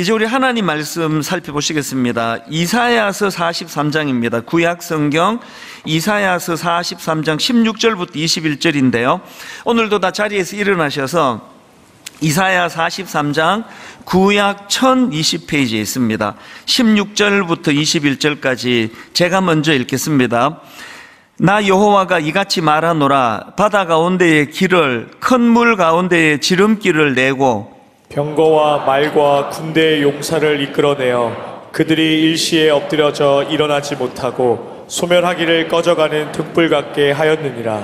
이제 우리 하나님 말씀 살펴보시겠습니다. 이사야서 43장입니다. 구약 성경 이사야서 43장 16절부터 21절인데요. 오늘도 다 자리에서 일어나셔서 이사야 43장 구약 1020페이지에 있습니다. 16절부터 21절까지 제가 먼저 읽겠습니다. 나 여호와가 이같이 말하노라. 바다 가운데의 길을, 큰 물 가운데의 지름길을 내고 병거와 말과 군대의 용사를 이끌어내어 그들이 일시에 엎드려져 일어나지 못하고 소멸하기를 꺼져가는 등불 같게 하였느니라.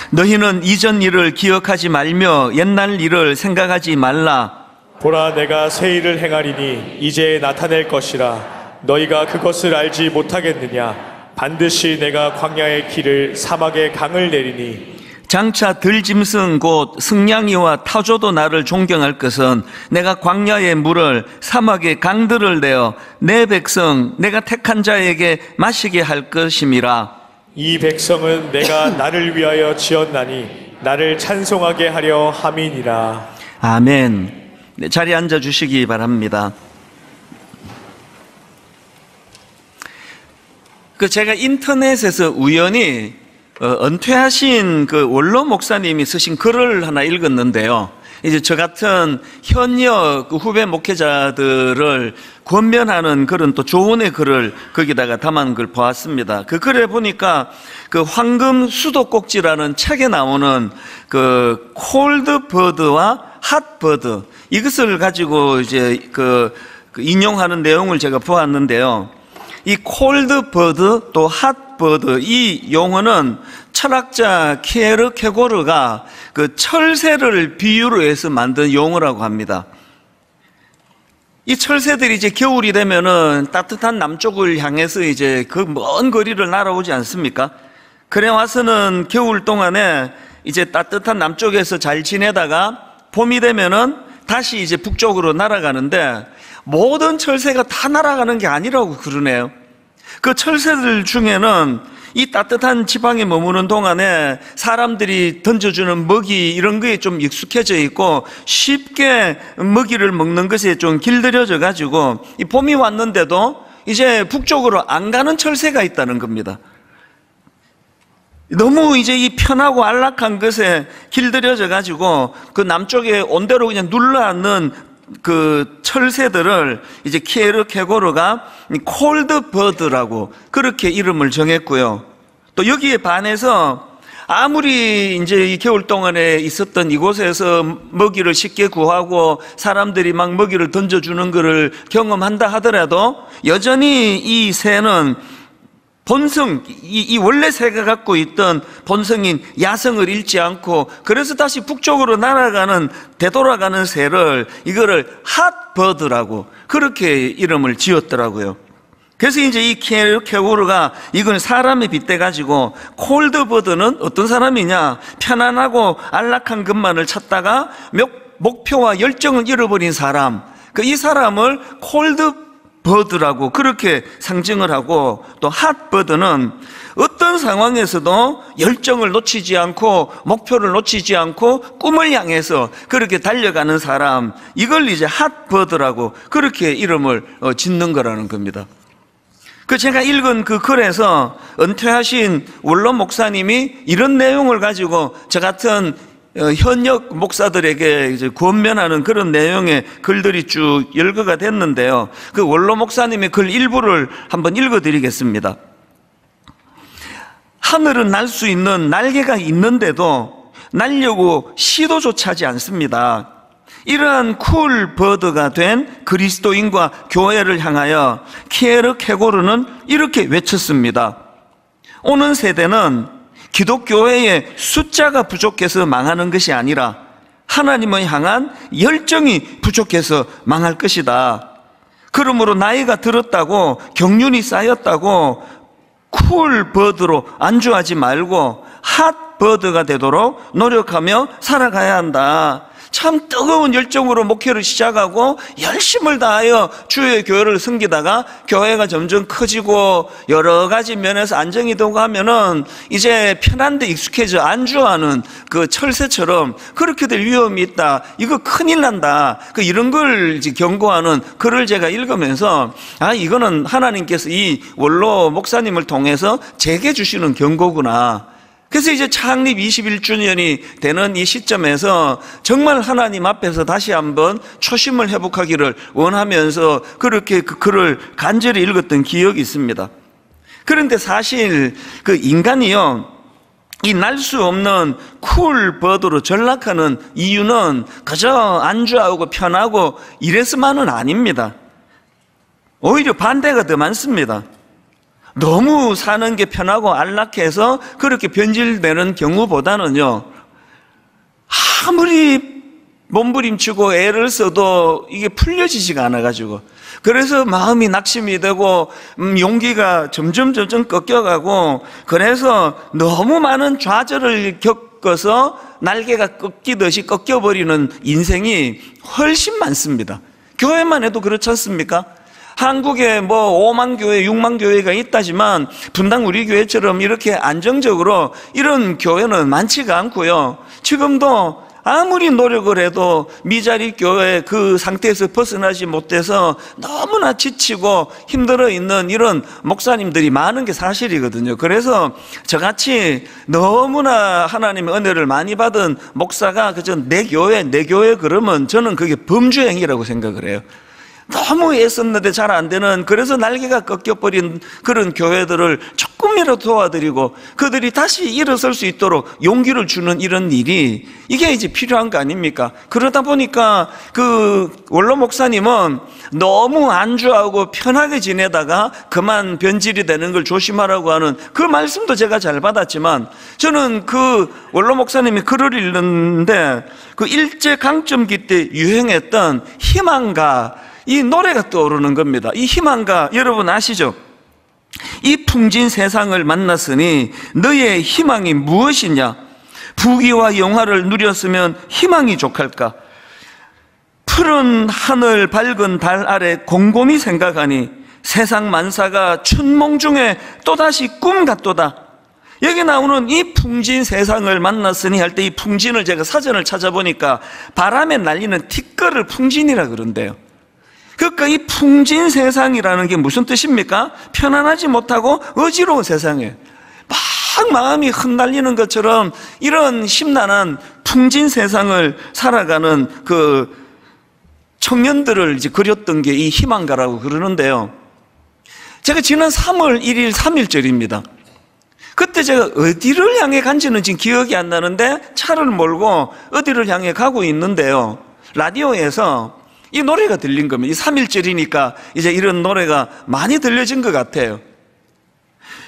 너희는 이전 일을 기억하지 말며 옛날 일을 생각하지 말라. 보라, 내가 새 일을 행하리니 이제 나타낼 것이라. 너희가 그것을 알지 못하겠느냐. 반드시 내가 광야의 길을, 사막의 강을 내리니. 장차 들짐승 곧 승냥이와 타조도 나를 존경할 것은 내가 광야의 물을, 사막의 강들을 내어 내 백성 내가 택한 자에게 마시게 할 것임이라. 이 백성은 내가 나를 위하여 지었나니 나를 찬송하게 하려 함이니라. 아멘. 네, 자리에 앉아 주시기 바랍니다. 제가 인터넷에서 우연히 은퇴하신 원로 목사님이 쓰신 글을 하나 읽었는데요. 이제 저 같은 현역 후배 목회자들을 권면하는 그런 또 조언의 글을 거기다가 담은 걸 보았습니다. 그 글에 보니까 황금 수도꼭지라는 책에 나오는 콜드 버드와 핫 버드, 이것을 가지고 이제 인용하는 내용을 제가 보았는데요. 이 콜드 버드 또 핫 버드, 이 용어는 철학자 키에르케고르가 철새를 비유로 해서 만든 용어라고 합니다. 이 철새들이 이제 겨울이 되면은 따뜻한 남쪽을 향해서 이제 먼 거리를 날아오지 않습니까? 그래 와서는 겨울 동안에 이제 따뜻한 남쪽에서 잘 지내다가 봄이 되면은 다시 이제 북쪽으로 날아가는데, 모든 철새가 다 날아가는 게 아니라고 그러네요. 그 철새들 중에는 이 따뜻한 지방에 머무는 동안에 사람들이 던져주는 먹이 이런 거에 좀 익숙해져 있고 쉽게 먹이를 먹는 것에 좀 길들여져 가지고 이 봄이 왔는데도 이제 북쪽으로 안 가는 철새가 있다는 겁니다. 너무 이제 이 편하고 안락한 것에 길들여져 가지고 남쪽에 온대로 그냥 눌러앉는 철새들을 이제 키에르케고르가 콜드 버드라고 그렇게 이름을 정했고요. 또 여기에 반해서 아무리 이제 이 겨울 동안에 있었던 이곳에서 먹이를 쉽게 구하고 사람들이 막 먹이를 던져주는 것을 경험한다 하더라도 여전히 이 새는 본성, 이 원래 새가 갖고 있던 본성인 야성을 잃지 않고, 그래서 다시 북쪽으로 날아가는, 되돌아가는 새를 이거를 핫버드라고 그렇게 이름을 지었더라고요. 그래서 이제 이 키에르케고르가 이건 사람에 빗대가지고 콜드버드는 어떤 사람이냐, 편안하고 안락한 것만을 찾다가 목표와 열정을 잃어버린 사람, 이 사람을 콜드버드라고 그렇게 상징을 하고, 또 핫버드는 어떤 상황에서도 열정을 놓치지 않고 목표를 놓치지 않고 꿈을 향해서 그렇게 달려가는 사람, 이걸 이제 핫버드라고 그렇게 이름을 짓는 거라는 겁니다. 제가 읽은 그 글에서 은퇴하신 원로 목사님이 이런 내용을 가지고 저 같은 현역 목사들에게 이제 권면하는 그런 내용의 글들이 쭉 열거가 됐는데요. 원로 목사님의 글 일부를 한번 읽어드리겠습니다. 하늘은 날 수 있는 날개가 있는데도 날려고 시도조차 하지 않습니다. 이러한 쿨버드가 된 그리스도인과 교회를 향하여 키에르케고르는 이렇게 외쳤습니다. 오는 세대는 기독교회의 숫자가 부족해서 망하는 것이 아니라 하나님을 향한 열정이 부족해서 망할 것이다. 그러므로 나이가 들었다고, 경륜이 쌓였다고 쿨버드로 안주하지 말고 핫버드가 되도록 노력하며 살아가야 한다. 참 뜨거운 열정으로 목회를 시작하고 열심을 다하여 주의 교회를 섬기다가 교회가 점점 커지고 여러 가지 면에서 안정이 되고 하면은 이제 편한 데 익숙해져 안주하는 그 철새처럼 그렇게 될 위험이 있다. 이거 큰일 난다. 이런 걸 이제 경고하는 글을 제가 읽으면서 이거는 하나님께서 이 원로 목사님을 통해서 제게 주시는 경고구나. 그래서 이제 창립 21주년이 되는 이 시점에서 정말 하나님 앞에서 다시 한번 초심을 회복하기를 원하면서 그렇게 그 글을 간절히 읽었던 기억이 있습니다. 그런데 사실 그 인간이요, 이 날 수 없는 쿨버드로 전락하는 이유는 그저 안주하고 편하고 이래서만은 아닙니다. 오히려 반대가 더 많습니다. 너무 사는 게 편하고 안락해서 그렇게 변질되는 경우보다는요, 아무리 몸부림치고 애를 써도 이게 풀려지지가 않아가지고, 그래서 마음이 낙심이 되고 용기가 점점 꺾여가고, 그래서 너무 많은 좌절을 겪어서 날개가 꺾이듯이 꺾여버리는 인생이 훨씬 많습니다. 교회만 해도 그렇지 않습니까? 한국에 5만 교회, 6만 교회가 있다지만 분당 우리 교회처럼 이렇게 안정적으로 이런 교회는 많지가 않고요. 지금도 아무리 노력을 해도 미자리 교회 그 상태에서 벗어나지 못해서 너무나 지치고 힘들어 있는 이런 목사님들이 많은 게 사실이거든요. 그래서 저같이 너무나 하나님의 은혜를 많이 받은 목사가 그저 내 교회 그러면 저는 그게 범주행위라고 생각을 해요. 너무 애썼는데 잘 안 되는, 그래서 날개가 꺾여버린 그런 교회들을 조금이라도 도와드리고 그들이 다시 일어설 수 있도록 용기를 주는 이런 일이 이게 이제 필요한 거 아닙니까? 그러다 보니까 그 원로 목사님은 너무 안주하고 편하게 지내다가 그만 변질이 되는 걸 조심하라고 하는 그 말씀도 제가 잘 받았지만, 저는 그 원로 목사님이 글을 읽는데 그 일제강점기 때 유행했던 희망가, 이 노래가 떠오르는 겁니다. 이 희망가 여러분 아시죠? 이 풍진 세상을 만났으니 너의 희망이 무엇이냐? 부귀와 영화를 누렸으면 희망이 족할까? 푸른 하늘 밝은 달 아래 곰곰이 생각하니 세상 만사가 춘몽 중에 또다시 꿈 같도다. 여기 나오는 이 풍진 세상을 만났으니 할 때 이 풍진을 제가 사전을 찾아보니까 바람에 날리는 티끌을 풍진이라 그런대요. 그러니까 이 풍진 세상이라는 게 무슨 뜻입니까? 편안하지 못하고 어지러운 세상이에요. 막 마음이 흩날리는 것처럼 이런 심란한 풍진 세상을 살아가는 그 청년들을 이제 그렸던 게 이 희망가라고 그러는데요. 제가 지난 3월 1일 3.1절입니다. 그때 제가 어디를 향해 간지는 지금 기억이 안 나는데 차를 몰고 어디를 향해 가고 있는데요. 라디오에서 이 노래가 들린 겁니다. 이 3.1절이니까 이제 이런 노래가 많이 들려진 것 같아요.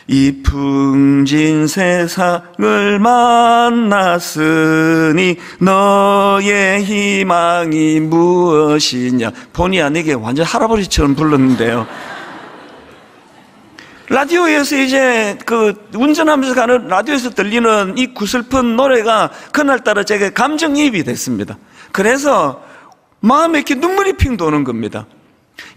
이 풍진 세상을 만났으니 너의 희망이 무엇이냐. 본의 아니게 완전 할아버지처럼 불렀는데요. 라디오에서 이제 그 운전하면서 가는 라디오에서 들리는 이 구슬픈 노래가 그날따라 제게 감정이입이 됐습니다. 그래서 마음에 이렇게 눈물이 핑 도는 겁니다.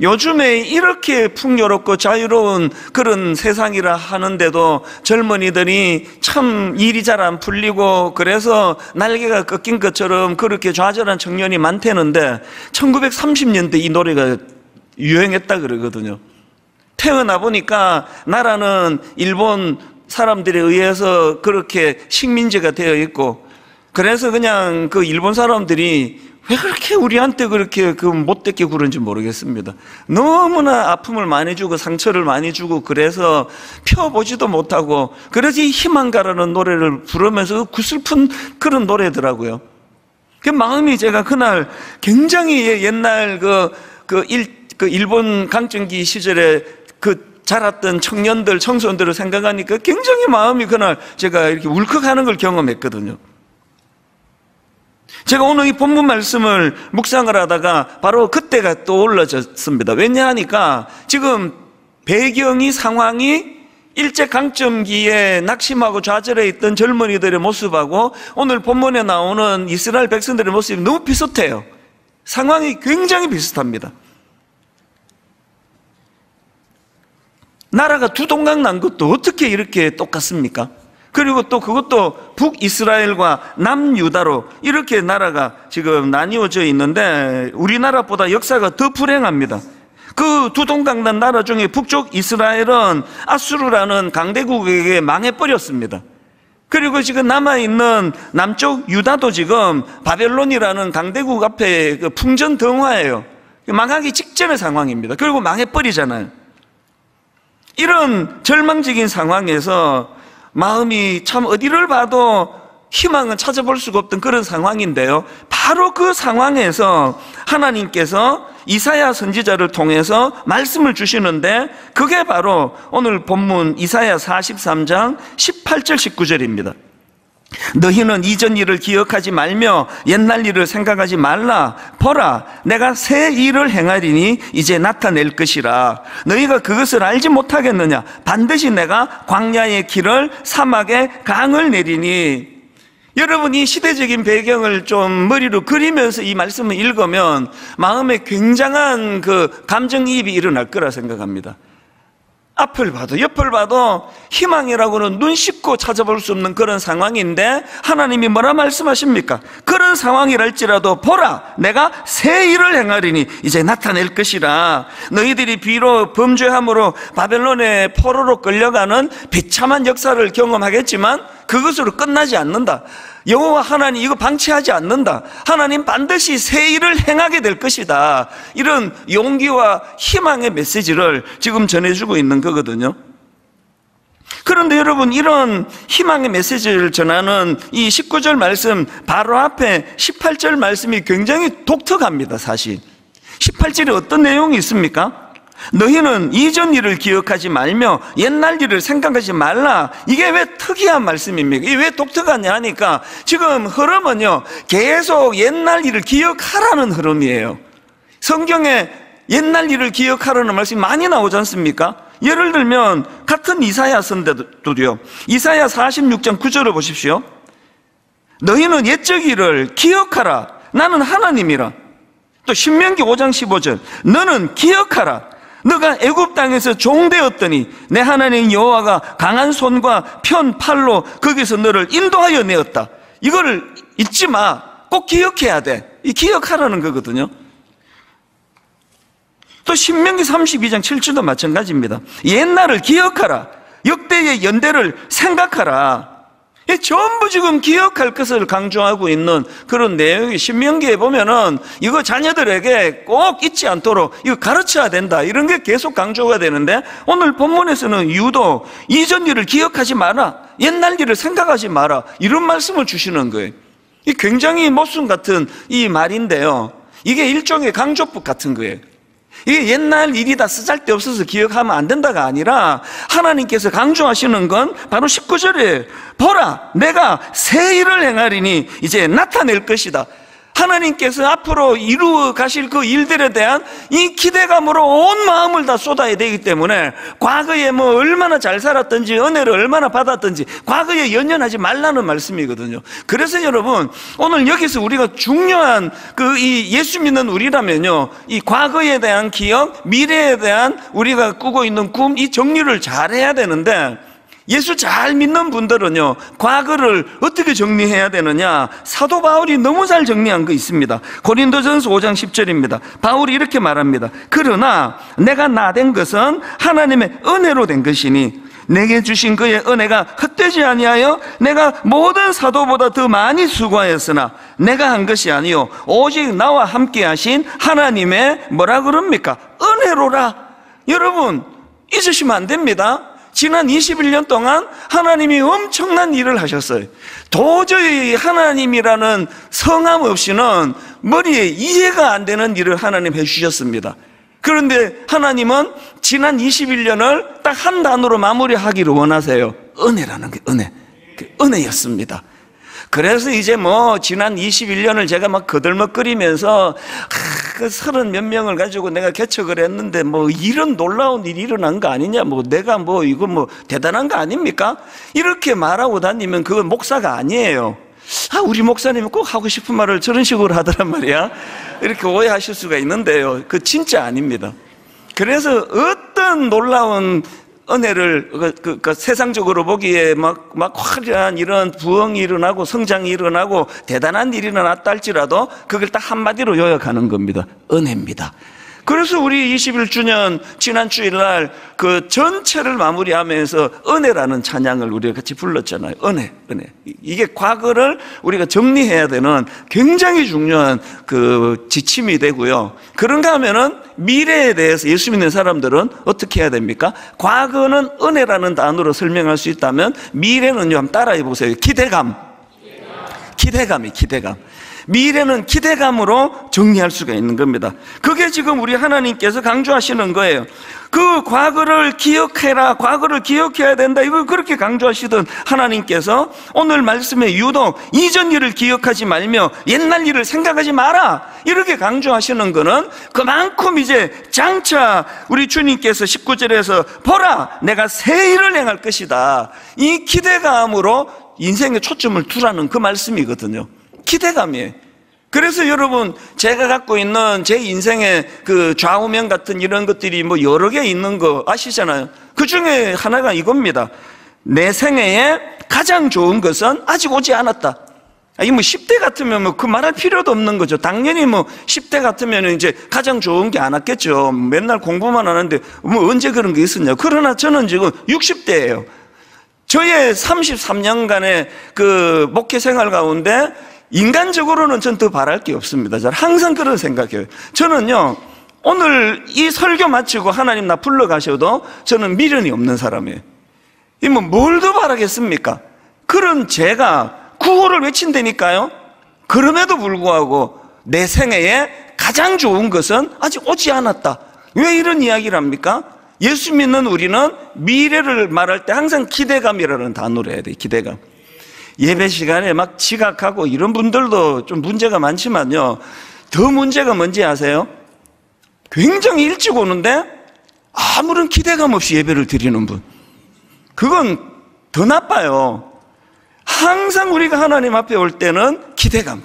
요즘에 이렇게 풍요롭고 자유로운 그런 세상이라 하는데도 젊은이들이 참 일이 잘 안 풀리고 그래서 날개가 꺾인 것처럼 그렇게 좌절한 청년이 많다는데 1930년대 이 노래가 유행했다 그러거든요. 태어나 보니까 나라는 일본 사람들에 의해서 그렇게 식민지가 되어 있고, 그래서 그냥 그 일본 사람들이 왜 그렇게 우리한테 그렇게 그 못되게 굴은지 모르겠습니다. 너무나 아픔을 많이 주고 상처를 많이 주고 그래서 펴보지도 못하고, 그래서 이 희망가라는 노래를 부르면서 구슬픈 그런 노래더라고요. 그 마음이 제가 그날 굉장히 옛날 그 일본 강점기 시절에 그 자랐던 청년들, 청소년들을 생각하니까 굉장히 마음이 그날 제가 이렇게 울컥하는 걸 경험했거든요. 제가 오늘 이 본문 말씀을 묵상을 하다가 바로 그때가 떠올라졌습니다. 왜냐하니까 지금 배경이 상황이 일제강점기에 낙심하고 좌절해 있던 젊은이들의 모습하고 오늘 본문에 나오는 이스라엘 백성들의 모습이 너무 비슷해요. 상황이 굉장히 비슷합니다. 나라가 두 동강 난 것도 어떻게 이렇게 똑같습니까? 그리고 또 그것도 북이스라엘과 남유다로 이렇게 나라가 지금 나뉘어져 있는데 우리나라보다 역사가 더 불행합니다. 그 두 동강 난 나라 중에 북쪽 이스라엘은 아수르라는 강대국에게 망해버렸습니다. 그리고 지금 남아있는 남쪽 유다도 지금 바벨론이라는 강대국 앞에 그 풍전등화예요. 망하기 직전의 상황입니다. 그리고 망해버리잖아요. 이런 절망적인 상황에서 마음이 참 어디를 봐도 희망은 찾아볼 수가 없던 그런 상황인데요, 바로 그 상황에서 하나님께서 이사야 선지자를 통해서 말씀을 주시는데 그게 바로 오늘 본문 이사야 43장 18절 19절입니다. 너희는 이전 일을 기억하지 말며 옛날 일을 생각하지 말라. 보라, 내가 새 일을 행하리니 이제 나타낼 것이라. 너희가 그것을 알지 못하겠느냐? 반드시 내가 광야의 길을 사막에 강을 내리니. 여러분이 시대적인 배경을 좀 머리로 그리면서 이 말씀을 읽으면 마음에 굉장한 그 감정이입이 일어날 거라 생각합니다. 앞을 봐도 옆을 봐도 희망이라고는 눈 씻고 찾아볼 수 없는 그런 상황인데 하나님이 뭐라 말씀하십니까? 그런 상황이랄지라도 보라, 내가 새 일을 행하리니 이제 나타낼 것이라. 너희들이 비록 범죄함으로 바벨론의 포로로 끌려가는 비참한 역사를 경험하겠지만 그것으로 끝나지 않는다. 여호와 하나님 이거 방치하지 않는다. 하나님 반드시 새 일을 행하게 될 것이다. 이런 용기와 희망의 메시지를 지금 전해주고 있는 거거든요. 그런데 여러분, 이런 희망의 메시지를 전하는 이 19절 말씀 바로 앞에 18절 말씀이 굉장히 독특합니다. 사실 18절에 어떤 내용이 있습니까? 너희는 이전 일을 기억하지 말며 옛날 일을 생각하지 말라. 이게 왜 특이한 말씀입니까? 이게 왜 독특하냐 하니까 지금 흐름은요, 계속 옛날 일을 기억하라는 흐름이에요. 성경에 옛날 일을 기억하라는 말씀이 많이 나오지 않습니까? 예를 들면 같은 이사야 선대도요, 이사야 46장 9절을 보십시오. 너희는 옛적 일을 기억하라. 나는 하나님이라. 또 신명기 5장 15절 너는 기억하라. 너가 애굽 땅에서 종되었더니 내 하나님 여호와가 강한 손과 편 팔로 거기서 너를 인도하여 내었다. 이거를 잊지 마. 꼭 기억해야 돼. 이 기억하라는 거거든요. 또 신명기 32장 7절도 마찬가지입니다. 옛날을 기억하라. 역대의 연대를 생각하라. 전부 지금 기억할 것을 강조하고 있는 그런 내용이 신명기에 보면은 이거 자녀들에게 꼭 잊지 않도록 이거 가르쳐야 된다, 이런 게 계속 강조가 되는데 오늘 본문에서는 유도 이전 일을 기억하지 마라, 옛날 일을 생각하지 마라, 이런 말씀을 주시는 거예요. 이 굉장히 모순 같은 이 말인데요, 이게 일종의 강조법 같은 거예요. 이게 옛날 일이다 쓰잘데없어서 기억하면 안 된다가 아니라 하나님께서 강조하시는 건 바로 19절에 보라, 내가 새 일을 행하리니 이제 나타낼 것이다. 하나님께서 앞으로 이루어 가실 그 일들에 대한 이 기대감으로 온 마음을 다 쏟아야 되기 때문에 과거에 뭐 얼마나 잘 살았든지 은혜를 얼마나 받았든지 과거에 연연하지 말라는 말씀이거든요. 그래서 여러분, 오늘 여기서 우리가 중요한 이 예수 믿는 우리라면요, 이 과거에 대한 기억, 미래에 대한 우리가 꾸고 있는 꿈, 이 정리를 잘 해야 되는데 예수 잘 믿는 분들은요, 과거를 어떻게 정리해야 되느냐, 사도 바울이 너무 잘 정리한 거 있습니다. 고린도전서 5장 10절입니다. 바울이 이렇게 말합니다. 그러나 내가 나된 것은 하나님의 은혜로 된 것이니 내게 주신 그의 은혜가 헛되지 아니하여 내가 모든 사도보다 더 많이 수고하였으나 내가 한 것이 아니요 오직 나와 함께 하신 하나님의 뭐라 그럽니까? 은혜로라. 여러분, 잊으시면 안 됩니다. 지난 21년 동안 하나님이 엄청난 일을 하셨어요. 도저히 하나님이라는 성함 없이는 머리에 이해가 안 되는 일을 하나님 해주셨습니다. 그런데 하나님은 지난 21년을 딱 한 단어로 마무리하기를 원하세요. 은혜라는 게 은혜였습니다. 그래서 이제 뭐 지난 21년을 제가 막 거들먹거리면서 그 30 몇 명을 가지고 내가 개척을 했는데 뭐 이런 놀라운 일이 일어난 거 아니냐, 뭐 내가 뭐 이거 뭐 대단한 거 아닙니까? 이렇게 말하고 다니면 그건 목사가 아니에요. 우리 목사님은 꼭 하고 싶은 말을 저런 식으로 하더란 말이야. 이렇게 오해하실 수가 있는데요, 그 진짜 아닙니다. 그래서 어떤 놀라운 은혜를 세상적으로 보기에 막 화려한 이런 부흥이 일어나고 성장이 일어나고 대단한 일이 일어났다 할지라도 그걸 딱 한마디로 요약하는 겁니다. 은혜입니다. 그래서 우리 21주년 지난 주일날 그 전체를 마무리하면서 은혜라는 찬양을 우리가 같이 불렀잖아요. 은혜. 이게 과거를 우리가 정리해야 되는 굉장히 중요한 그 지침이 되고요. 그런가 하면은 미래에 대해서 예수 믿는 사람들은 어떻게 해야 됩니까? 과거는 은혜라는 단어로 설명할 수 있다면 미래는요, 한번 따라해 보세요. 기대감. 미래는 기대감으로 정리할 수가 있는 겁니다. 그게 지금 우리 하나님께서 강조하시는 거예요. 그 과거를 기억해라, 과거를 기억해야 된다, 이걸 그렇게 강조하시던 하나님께서 오늘 말씀에 유독 이전 일을 기억하지 말며 옛날 일을 생각하지 마라, 이렇게 강조하시는 거는 그만큼 이제 장차 우리 주님께서 19절에서 보라 내가 새 일을 행할 것이다, 이 기대감으로 인생에 초점을 두라는 그 말씀이거든요. 기대감이에요. 그래서 여러분, 제가 갖고 있는 제 인생의 그 좌우명 같은 이런 것들이 뭐 여러 개 있는 거 아시잖아요. 그 중에 하나가 이겁니다. 내 생애에 가장 좋은 것은 아직 오지 않았다. 이 뭐 10대 같으면 뭐 그 말할 필요도 없는 거죠. 당연히 뭐 10대 같으면 이제 가장 좋은 게 안 왔겠죠. 맨날 공부만 하는데 뭐 언제 그런 게 있었냐. 그러나 저는 지금 60대예요. 저의 33년간의 그 목회 생활 가운데 인간적으로는 전 더 바랄 게 없습니다. 저는 항상 그런 생각해요. 저는요, 오늘 이 설교 마치고 하나님 나 불러가셔도 저는 미련이 없는 사람이에요. 뭘 더 바라겠습니까? 그런 제가 구호를 외친다니까요. 그럼에도 불구하고 내 생애에 가장 좋은 것은 아직 오지 않았다. 왜 이런 이야기를 합니까? 예수 믿는 우리는 미래를 말할 때 항상 기대감이라는 단어를 해야 돼요. 기대감. 예배 시간에 막 지각하고 이런 분들도 좀 문제가 많지만요, 더 문제가 뭔지 아세요? 굉장히 일찍 오는데 아무런 기대감 없이 예배를 드리는 분, 그건 더 나빠요. 항상 우리가 하나님 앞에 올 때는 기대감.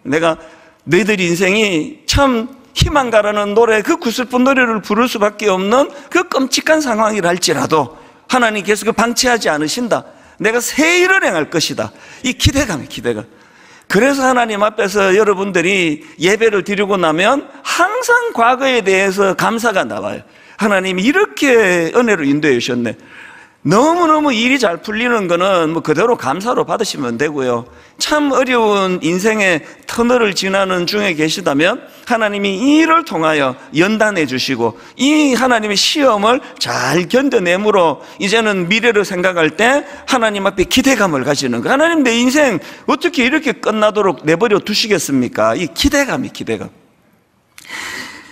내가 너희들 인생이 참 희망가라는 노래, 그 구슬픈 노래를 부를 수밖에 없는 그 끔찍한 상황이라 할지라도 하나님께서 그 방치하지 않으신다. 내가 새 일을 행할 것이다. 이 기대감. 그래서 하나님 앞에서 여러분들이 예배를 드리고 나면 항상 과거에 대해서 감사가 나와요. 하나님이 이렇게 은혜로 인도해 주셨네. 너무너무 일이 잘 풀리는 거는 뭐 그대로 감사로 받으시면 되고요. 참 어려운 인생의 터널을 지나는 중에 계시다면 하나님이 이 일을 통하여 연단해 주시고 이 하나님의 시험을 잘 견뎌내므로 이제는 미래를 생각할 때 하나님 앞에 기대감을 가지는 거예요. 하나님, 내 인생 어떻게 이렇게 끝나도록 내버려 두시겠습니까? 이 기대감.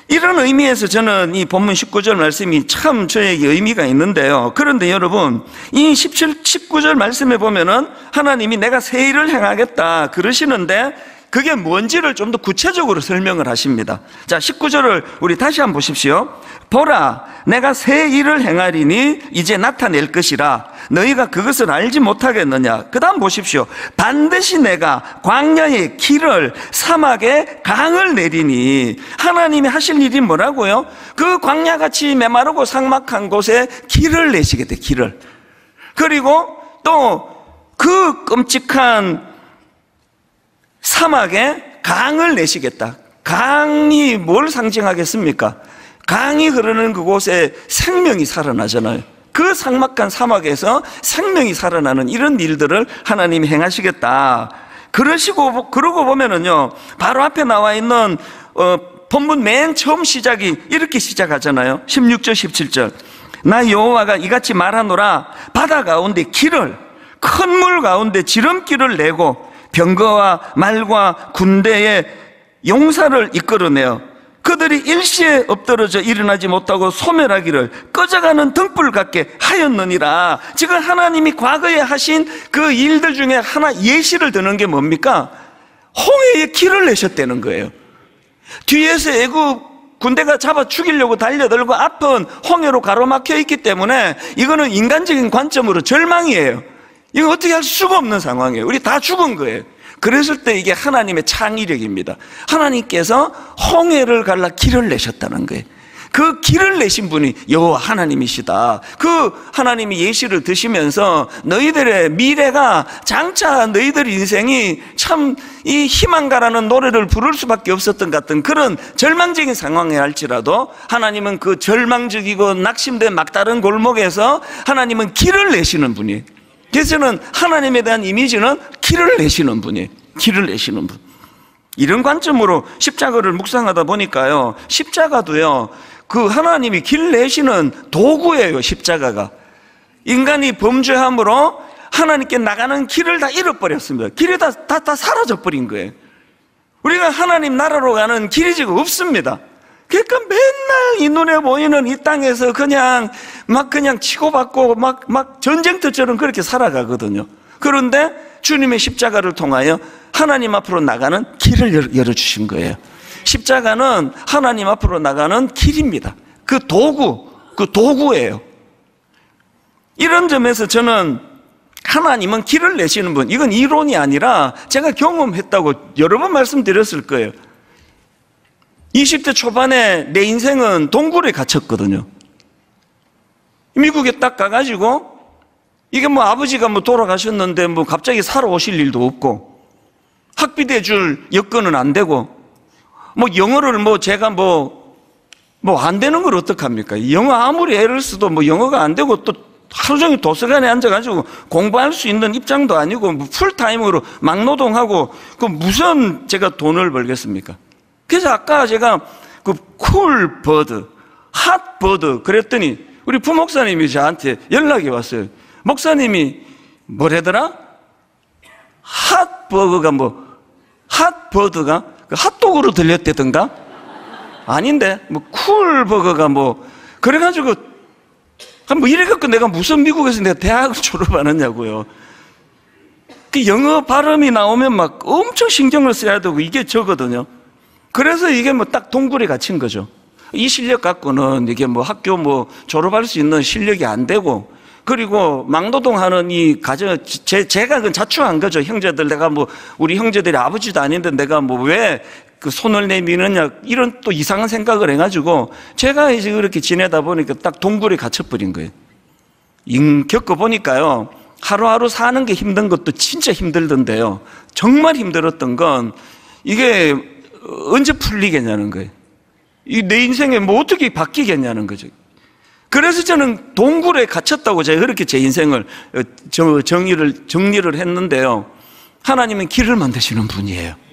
이런 의미에서 저는 이 본문 19절 말씀이 참 저에게 의미가 있는데요. 그런데 여러분, 이 19절 말씀에 보면은 하나님이 내가 새 일을 행하겠다 그러시는데 그게 뭔지를 좀 더 구체적으로 설명을 하십니다. 자, 19절을 우리 다시 한번 보십시오. 보라, 내가 새 일을 행하리니 이제 나타낼 것이라 너희가 그것을 알지 못하겠느냐. 그 다음 보십시오. 반드시 내가 광야의 길을 사막에 강을 내리니. 하나님이 하실 일이 뭐라고요? 그 광야같이 메마르고 삭막한 곳에 길을 내시겠대. 길을. 그리고 또 그 끔찍한 사막에 강을 내시겠다. 강이 뭘 상징하겠습니까? 강이 흐르는 그곳에 생명이 살아나잖아요. 그 삭막한 사막에서 생명이 살아나는 이런 일들을 하나님이 행하시겠다. 그러고 보면은요, 바로 앞에 나와 있는 본문 맨 처음 시작이 이렇게 시작하잖아요. 16절 17절. 나 여호와가 이같이 말하노라. 바다 가운데 길을, 큰 물 가운데 지름길을 내고 병거와 말과 군대의 용사를 이끌어내어 그들이 일시에 엎드러져 일어나지 못하고 소멸하기를 꺼져가는 등불 같게 하였느니라. 지금 하나님이 과거에 하신 그 일들 중에 하나 예시를 드는 게 뭡니까? 홍해에 길을 내셨다는 거예요. 뒤에서 애굽 군대가 잡아 죽이려고 달려들고 앞은 홍해로 가로막혀 있기 때문에 이거는 인간적인 관점으로 절망이에요. 이거 어떻게 할 수가 없는 상황이에요. 우리 다 죽은 거예요. 그랬을 때 이게 하나님의 창의력입니다. 하나님께서 홍해를 갈라 길을 내셨다는 거예요. 그 길을 내신 분이 여호와 하나님이시다. 그 하나님이 예시를 드시면서 너희들의 미래가 장차 너희들 인생이 참 이 희망가라는 노래를 부를 수밖에 없었던 같은 그런 절망적인 상황에 할지라도 하나님은 그 절망적이고 낙심된 막다른 골목에서 하나님은 길을 내시는 분이에요. 그래서 저는 하나님에 대한 이미지는 길을 내시는 분이에요. 길을 내시는 분. 이런 관점으로 십자가를 묵상하다 보니까요, 십자가도요, 그 하나님이 길 내시는 도구예요. 십자가가 인간이 범죄함으로 하나님께 나가는 길을 다 잃어버렸습니다. 길이 다 사라져버린 거예요. 우리가 하나님 나라로 가는 길이 지금 없습니다. 그러니까 맨날 이 눈에 보이는 이 땅에서 그냥 치고받고 막 전쟁터처럼 그렇게 살아가거든요. 그런데 주님의 십자가를 통하여 하나님 앞으로 나가는 길을 열어주신 거예요. 십자가는 하나님 앞으로 나가는 길입니다. 그 도구예요. 이런 점에서 저는 하나님은 길을 내시는 분, 이건 이론이 아니라 제가 경험했다고 여러 번 말씀드렸을 거예요. 20대 초반에 내 인생은 동굴에 갇혔거든요. 미국에 딱 가가지고 이게 뭐 아버지가 뭐 돌아가셨는데 뭐 갑자기 살아오실 일도 없고 학비대 줄 여건은 안 되고 뭐 영어를 뭐 제가 뭐 안 되는 걸 어떡합니까? 영어 아무리 애를 써도 뭐 영어가 안 되고 또 하루 종일 도서관에 앉아가지고 공부할 수 있는 입장도 아니고 뭐 풀타임으로 막노동하고 그 무슨 제가 돈을 벌겠습니까? 그래서 아까 제가 그 쿨버드, 핫버드 그랬더니 우리 부목사님이 저한테 연락이 왔어요. 목사님이 뭐래더라? 핫버거가 핫버드가 핫도그로 들렸다던가? 아닌데 뭐 쿨버거가 뭐 그래가지고 뭐 이래갖고 내가 무슨 미국에서 내가 대학을 졸업하느냐고요. 그 영어 발음이 나오면 막 엄청 신경을 써야 되고 이게 저거든요. 그래서 이게 뭐 딱 동굴에 갇힌 거죠. 이 실력 갖고는 이게 뭐 학교 뭐 졸업할 수 있는 실력이 안 되고 그리고 막노동하는 이 가정 제가 그건 자초한 거죠. 형제들 내가 뭐 우리 형제들이 아버지도 아닌데 내가 뭐 왜 그 손을 내미느냐 이런 또 이상한 생각을 해가지고 제가 이제 그렇게 지내다 보니까 딱 동굴에 갇혀버린 거예요. 겪어보니까요 하루하루 사는 게 힘든 것도 진짜 힘들던데요. 정말 힘들었던 건 이게 언제 풀리겠냐는 거예요. 내 인생에 뭐 어떻게 바뀌겠냐는 거죠. 그래서 저는 동굴에 갇혔다고 제가 그렇게 제 인생을 정리를 했는데요. 하나님은 길을 만드시는 분이에요.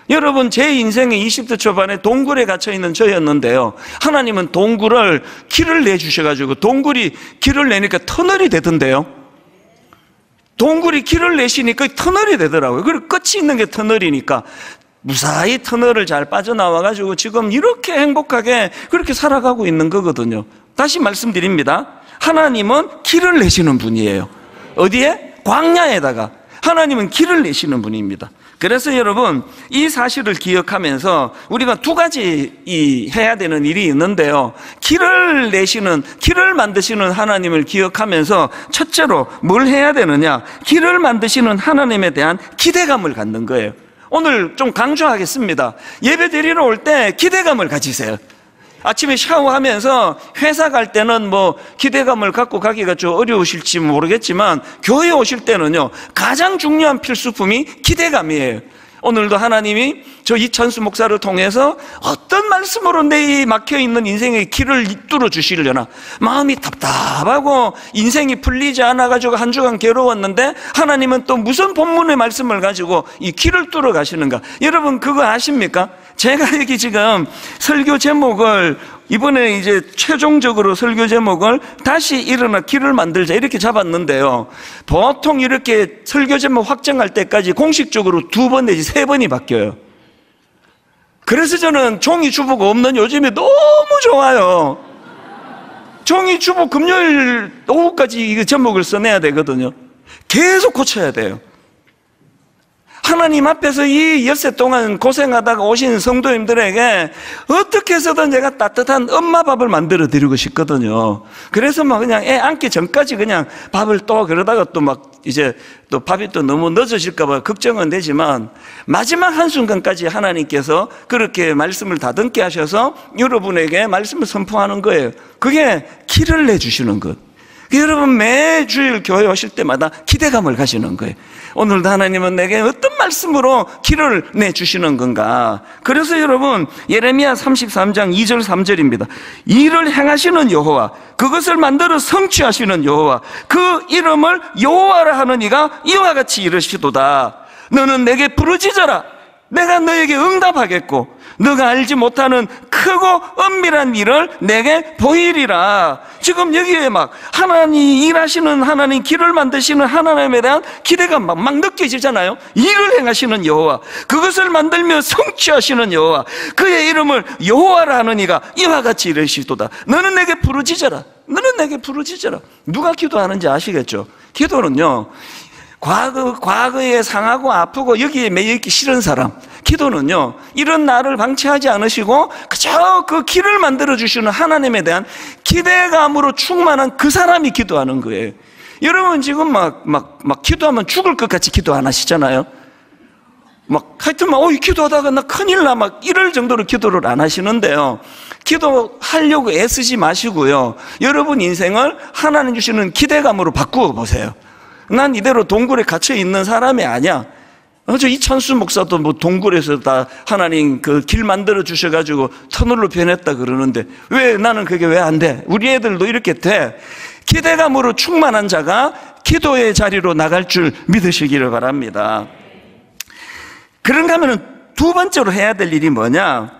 여러분 제 인생의 20대 초반에 동굴에 갇혀있는 저였는데요. 하나님은 동굴을 길을 내주셔가지고 동굴이 길을 내니까 터널이 되던데요. 동굴이 길을 내시니까 터널이 되더라고요. 그리고 끝이 있는 게 터널이니까 무사히 터널을 잘 빠져나와가지고 지금 이렇게 행복하게 그렇게 살아가고 있는 거거든요. 다시 말씀드립니다. 하나님은 길을 내시는 분이에요. 어디에? 광야에다가. 하나님은 길을 내시는 분입니다. 그래서 여러분 이 사실을 기억하면서 우리가 두 가지 해야 되는 일이 있는데요. 길을 만드시는 하나님을 기억하면서 첫째로 뭘 해야 되느냐? 길을 만드시는 하나님에 대한 기대감을 갖는 거예요. 오늘 좀 강조하겠습니다. 예배 드리러 올 때 기대감을 가지세요. 아침에 샤워하면서 회사 갈 때는 뭐 기대감을 갖고 가기가 좀 어려우실지 모르겠지만 교회 오실 때는요 가장 중요한 필수품이 기대감이에요. 오늘도 하나님이 저 이찬수 목사를 통해서 어떤 말씀으로 내 막혀있는 인생의 길을 뚫어 주시려나 마음이 답답하고 인생이 풀리지 않아가지고 한 주간 괴로웠는데 하나님은 또 무슨 본문의 말씀을 가지고 이 길을 뚫어 가시는가. 여러분 그거 아십니까? 제가 여기 지금 설교 제목을 이번에 이제 최종적으로 설교 제목을 다시 일어나 길을 만들자 이렇게 잡았는데요. 보통 이렇게 설교 제목 확정할 때까지 공식적으로 2번 내지 3번이 바뀌어요. 그래서 저는 종이 주보가 없는 요즘에 너무 좋아요. 종이 주보 금요일 오후까지 이 제목을 써내야 되거든요. 계속 고쳐야 돼요. 하나님 앞에서 이 엿새 동안 고생하다가 오신 성도님들에게 어떻게 해서든 제가 따뜻한 엄마 밥을 만들어 드리고 싶거든요. 그래서 막 그냥 애 안기 전까지 그냥 밥을 또 그러다가 또 막 이제 또 밥이 또 너무 늦어질까봐 걱정은 되지만 마지막 한순간까지 하나님께서 그렇게 말씀을 다듬게 하셔서 여러분에게 말씀을 선포하는 거예요. 그게 기를 내주시는 것. 여러분 매주일 교회 오실 때마다 기대감을 가지는 거예요. 오늘도 하나님은 내게 어떤 말씀으로 기를 내주시는 건가. 그래서 여러분 예레미야 33장 2절 3절입니다. 일을 행하시는 여호와, 그것을 만들어 성취하시는 여호와, 그 이름을 여호와라 하는 이가 이와 같이 이르시도다. 너는 내게 부르짖어라. 내가 너에게 응답하겠고 너가 알지 못하는 크고 엄밀한 일을 내게 보이리라. 지금 여기에 막 하나님 일하시는 하나님, 길을 만드시는 하나님에 대한 기대가 막 느껴지잖아요. 일을 행하시는 여호와, 그것을 만들며 성취하시는 여호와, 그의 이름을 여호와라 하는 이가 이와 같이 이르시도다. 너는 내게 부르짖어라. 너는 내게 부르짖어라. 누가 기도하는지 아시겠죠? 기도는요, 과거에 상하고 아프고 여기에 매여있기 싫은 사람, 기도는요 이런 나를 방치하지 않으시고 그저 그 길을 만들어주시는 하나님에 대한 기대감으로 충만한 그 사람이 기도하는 거예요. 여러분 지금 막 기도하면 죽을 것 같이 기도 안 하시잖아요. 하여튼 기도하다가 나 큰일 나 이럴 정도로 기도를 안 하시는데요, 기도하려고 애쓰지 마시고요, 여러분 인생을 하나님 주시는 기대감으로 바꾸어 보세요. 난 이대로 동굴에 갇혀 있는 사람이 아니야. 저 이찬수 목사도 동굴에서 다 하나님 그 길 만들어 주셔가지고 터널로 변했다 그러는데 왜 나는 그게 왜 안 돼? 우리 애들도 이렇게 돼. 기대감으로 충만한 자가 기도의 자리로 나갈 줄 믿으시기를 바랍니다. 그런가 하면 두 번째로 해야 될 일이 뭐냐?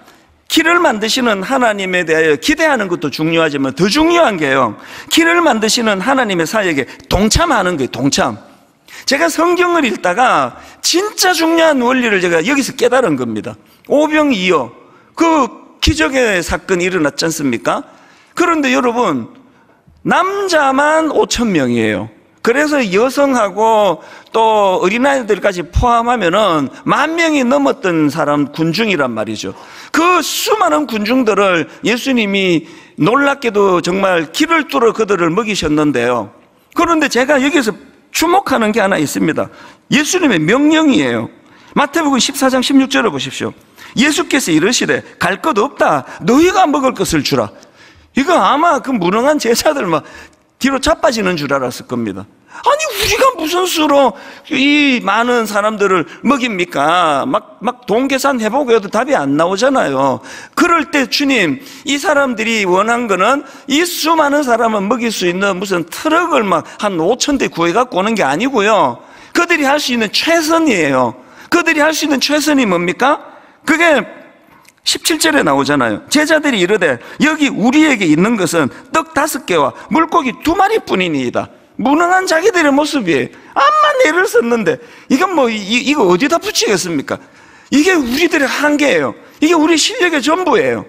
길을 만드시는 하나님에 대하여 기대하는 것도 중요하지만 더 중요한 게요, 길을 만드시는 하나님의 사역에 동참하는 거예요. 동참. 제가 성경을 읽다가 진짜 중요한 원리를 제가 여기서 깨달은 겁니다. 오병이어 그 기적의 사건이 일어났지 않습니까? 그런데 여러분 남자만 5,000명이에요. 그래서 여성하고 또 어린아이들까지 포함하면은 10,000명이 넘었던 사람 군중이란 말이죠. 그 수많은 군중들을 예수님이 놀랍게도 정말 길을 뚫어 그들을 먹이셨는데요. 그런데 제가 여기서 주목하는 게 하나 있습니다. 예수님의 명령이에요. 마태복음 14장 16절을 보십시오. 예수께서 이르시되 갈 것 없다. 너희가 먹을 것을 주라. 이거 아마 그 무능한 제자들 막 뒤로 자빠지는 줄 알았을 겁니다. 아니 우리가 무슨 수로 이 많은 사람들을 먹입니까? 막 돈 계산 해보고 해도 답이 안 나오잖아요. 그럴 때 주님, 이 사람들이 원한 거는 이 수많은 사람을 먹일 수 있는 무슨 트럭을 막 한 5,000대 구해갖고 오는 게 아니고요, 그들이 할 수 있는 최선이에요. 그들이 할 수 있는 최선이 뭡니까? 그게 17절에 나오잖아요. 제자들이 이르되 여기 우리에게 있는 것은 떡 5개와 물고기 2마리 뿐이니이다. 무능한 자기들의 모습이에요. 암만 애를 썼는데 이건 이거 어디다 붙이겠습니까? 이게 우리들의 한계예요. 이게 우리 실력의 전부예요.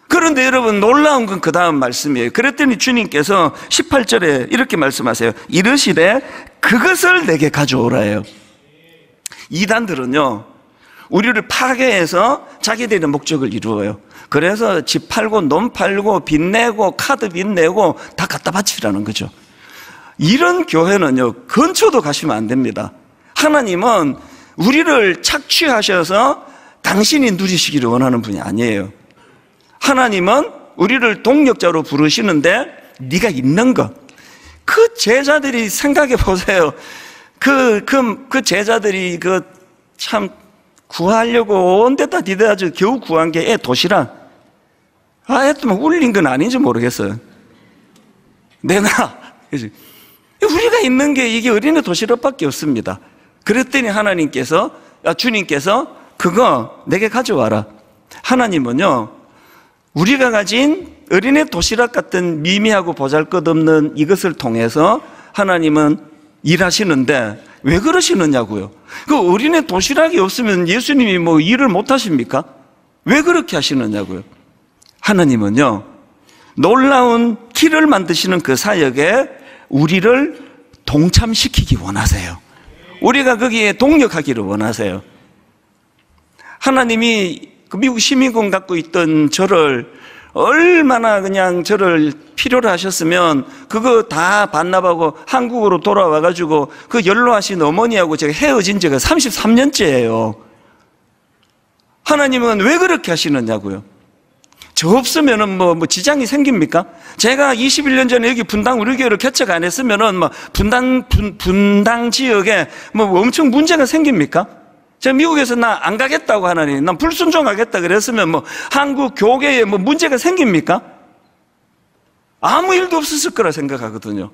그런데 여러분 놀라운 건 그 다음 말씀이에요. 그랬더니 주님께서 18절에 이렇게 말씀하세요. 이르시되 그것을 내게 가져오라예요. 이단들은요 우리를 파괴해서 자기들의 목적을 이루어요. 그래서 집 팔고 논 팔고 빚 내고 카드 빚 내고 다 갖다 바치라는 거죠. 이런 교회는요 근처도 가시면 안 됩니다. 하나님은 우리를 착취하셔서 당신이 누리시기를 원하는 분이 아니에요. 하나님은 우리를 동력자로 부르시는데 네가 있는 것, 그 제자들이 생각해 보세요. 그 제자들이 참 구하려고 온 데다 디대다 겨우 구한 게 애 도시락. 애도 막 울린 건 아닌지 모르겠어요. 내놔. 우리가 있는 게 이게 어린애 도시락밖에 없습니다. 그랬더니 주님께서 그거 내게 가져와라. 하나님은요 우리가 가진 어린애 도시락 같은 미미하고 보잘것없는 이것을 통해서 하나님은 일하시는데 왜 그러시느냐고요. 그 어린애 도시락이 없으면 예수님이 일을 못 하십니까? 왜 그렇게 하시느냐고요. 하나님은요 놀라운 길을 만드시는 그 사역에 우리를 동참시키기 원하세요. 우리가 거기에 동력하기를 원하세요. 하나님이 그 미국 시민권 갖고 있던 저를 얼마나 그냥 저를 필요로 하셨으면 그거 다 반납하고 한국으로 돌아와가지고 그 연로하신 어머니하고 제가 헤어진 지가 33년째예요. 하나님은 왜 그렇게 하시느냐고요. 저 없으면은 뭐 지장이 생깁니까? 제가 21년 전에 여기 분당 우리 교회를 개척 안 했으면은 분당 지역에 엄청 문제가 생깁니까? 제가 미국에서 나 안 가겠다고 하나님, 난 불순종하겠다 그랬으면 한국 교계에 문제가 생깁니까? 아무 일도 없었을 거라 생각하거든요.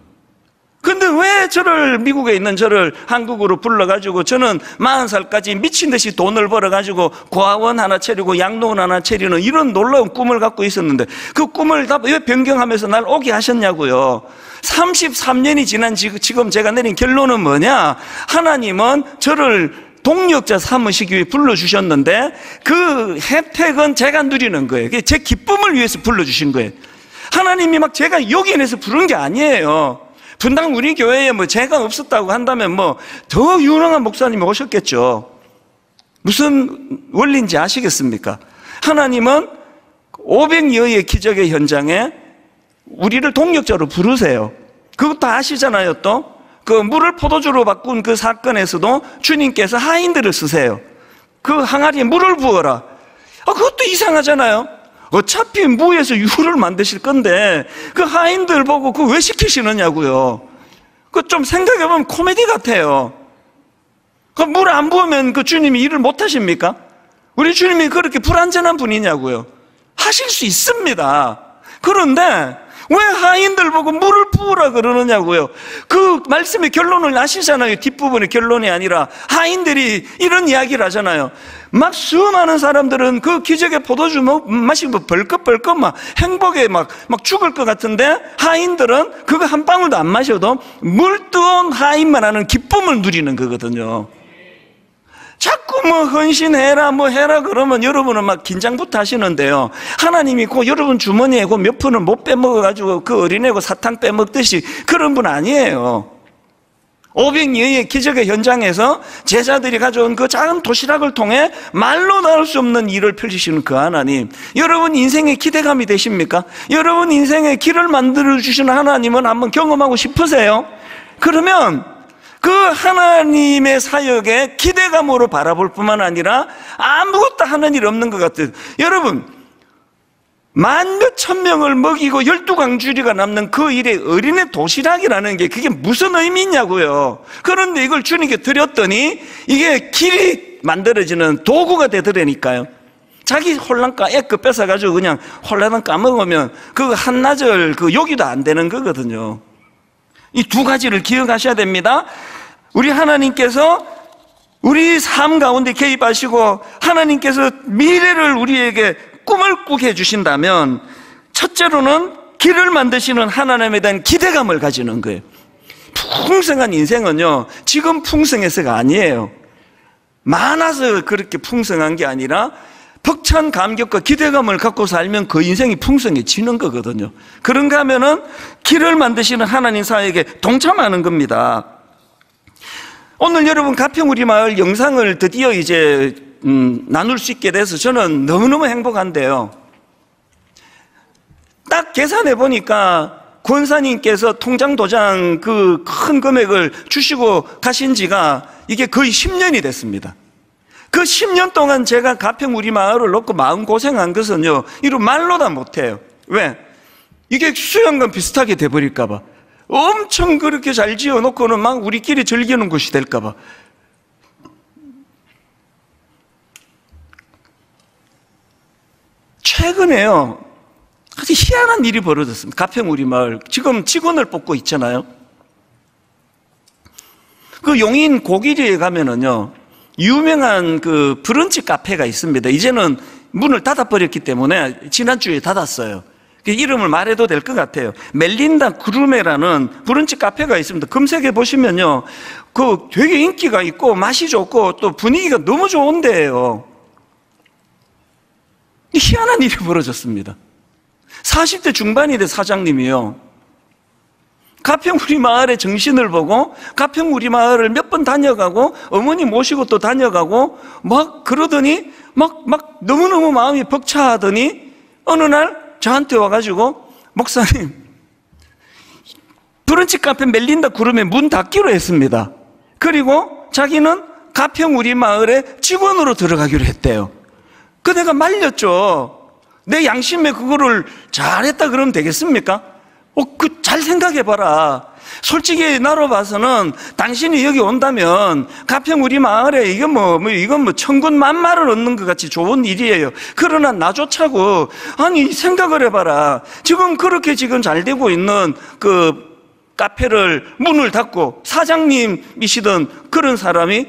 근데 왜 저를, 미국에 있는 저를 한국으로 불러가지고 저는 40살까지 미친 듯이 돈을 벌어가지고 고아원 하나 차리고 양로원 하나 차리는 이런 놀라운 꿈을 갖고 있었는데 그 꿈을 다 왜 변경하면서 날 오게 하셨냐고요. 33년이 지난 지금 제가 내린 결론은 뭐냐? 하나님은 저를 동력자 삼으시기 위해 불러주셨는데 그 혜택은 제가 누리는 거예요. 제 기쁨을 위해서 불러주신 거예요. 하나님이 막 제가 요긴해서 부른 게 아니에요. 분당 우리 교회에 제가 없었다고 한다면 더 유능한 목사님이 오셨겠죠. 무슨 원리인지 아시겠습니까? 하나님은 500여의 기적의 현장에 우리를 동력자로 부르세요. 그것도 아시잖아요. 또 그 물을 포도주로 바꾼 그 사건에서도 주님께서 하인들을 쓰세요. 그 항아리에 물을 부어라. 그것도 이상하잖아요. 어차피 무에서 유를 만드실 건데 그 하인들 보고 그거 왜 시키시느냐고요. 그 좀 생각해보면 코미디 같아요. 그 물 안 부으면 그 주님이 일을 못 하십니까? 우리 주님이 그렇게 불완전한 분이냐고요. 하실 수 있습니다. 그런데 왜 하인들 보고 물을 부으라 그러느냐고요. 그 말씀의 결론을 아시잖아요. 뒷부분의 결론이 아니라 하인들이 이런 이야기를 하잖아요. 막 수많은 사람들은 그 기적의 포도주 마시고 벌컥벌컥 막 행복에 막 죽을 것 같은데 하인들은 그거 한 방울도 안 마셔도 물 뜨거운 하인만 하는 기쁨을 누리는 거거든요. 자꾸 헌신해라 해라 그러면 여러분은 막 긴장부터 하시는데요. 하나님이 여러분 주머니에 몇 푼을 못 빼먹어가지고 그 어린애고 사탕 빼먹듯이 그런 분 아니에요. 500여의 기적의 현장에서 제자들이 가져온 그 작은 도시락을 통해 말로 나올 수 없는 일을 펼치시는 그 하나님, 여러분 인생의 기대감이 되십니까? 여러분 인생의 길을 만들어주시는 하나님은 한번 경험하고 싶으세요? 그러면 그 하나님의 사역에 기대감으로 바라볼 뿐만 아니라 아무것도 하는 일 없는 것 같아요. 여러분, 10,000 명을 먹이고 12광주리가 남는 그 일에 어린애 도시락이라는 게 그게 무슨 의미냐고요. 그런데 이걸 주님께 드렸더니 이게 길이 만들어지는 도구가 되더라니까요. 자기 홀랑까 애거 뺏어가지고 그냥 홀라당 까먹으면 그 한나절 그 요기도 안 되는 거거든요. 이 두 가지를 기억하셔야 됩니다. 우리 하나님께서 우리 삶 가운데 개입하시고 하나님께서 미래를 우리에게 꿈을 꾸게 해주신다면 첫째로는 길을 만드시는 하나님에 대한 기대감을 가지는 거예요. 풍성한 인생은요, 지금 풍성해서가 아니에요. 많아서 그렇게 풍성한 게 아니라 벅찬 감격과 기대감을 갖고 살면 그 인생이 풍성해지는 거거든요. 그런가 하면은 길을 만드시는 하나님 사역에 동참하는 겁니다. 오늘 여러분 가평 우리 마을 영상을 드디어 이제 나눌 수 있게 돼서 저는 너무너무 행복한데요. 딱 계산해 보니까 권사님께서 통장 도장 그 큰 금액을 주시고 가신 지가 이게 거의 10년이 됐습니다. 그 10년 동안 제가 가평 우리 마을을 놓고 마음고생한 것은요, 이런 말로 다 못해요. 왜? 이게 수양과 비슷하게 돼버릴까봐. 엄청 그렇게 잘 지어놓고는 막 우리끼리 즐기는 곳이 될까봐. 최근에요, 아주 희한한 일이 벌어졌습니다. 가평 우리 마을. 지금 직원을 뽑고 있잖아요. 그 용인 고기리에 가면은요, 유명한 그 브런치 카페가 있습니다. 이제는 문을 닫아버렸기 때문에 지난주에 닫았어요. 그 이름을 말해도 될 것 같아요. 멜린다 그루메라는 브런치 카페가 있습니다. 검색해 보시면요, 그 되게 인기가 있고 맛이 좋고 또 분위기가 너무 좋은 데예요. 희한한 일이 벌어졌습니다. 40대 중반이 된 사장님이요, 가평 우리 마을의 정신을 보고 가평 우리 마을을 몇 번 다녀가고 어머니 모시고 또 다녀가고 막 그러더니 막 너무너무 마음이 벅차하더니 어느 날 저한테 와가지고 목사님, 브런치 카페 멜린다 그룹에 문 닫기로 했습니다. 그리고 자기는 가평 우리 마을의 직원으로 들어가기로 했대요. 그 내가 말렸죠. 내 양심에 그거를 잘했다 그러면 되겠습니까? 잘 생각해봐라. 솔직히 나로 봐서는 당신이 여기 온다면 가평 우리 마을에 이건 뭐 천군 만마를 얻는 것 같이 좋은 일이에요. 그러나 나조차고 아니 생각을 해봐라. 지금 그렇게 지금 잘 되고 있는 그 카페를 문을 닫고 사장님이시던 그런 사람이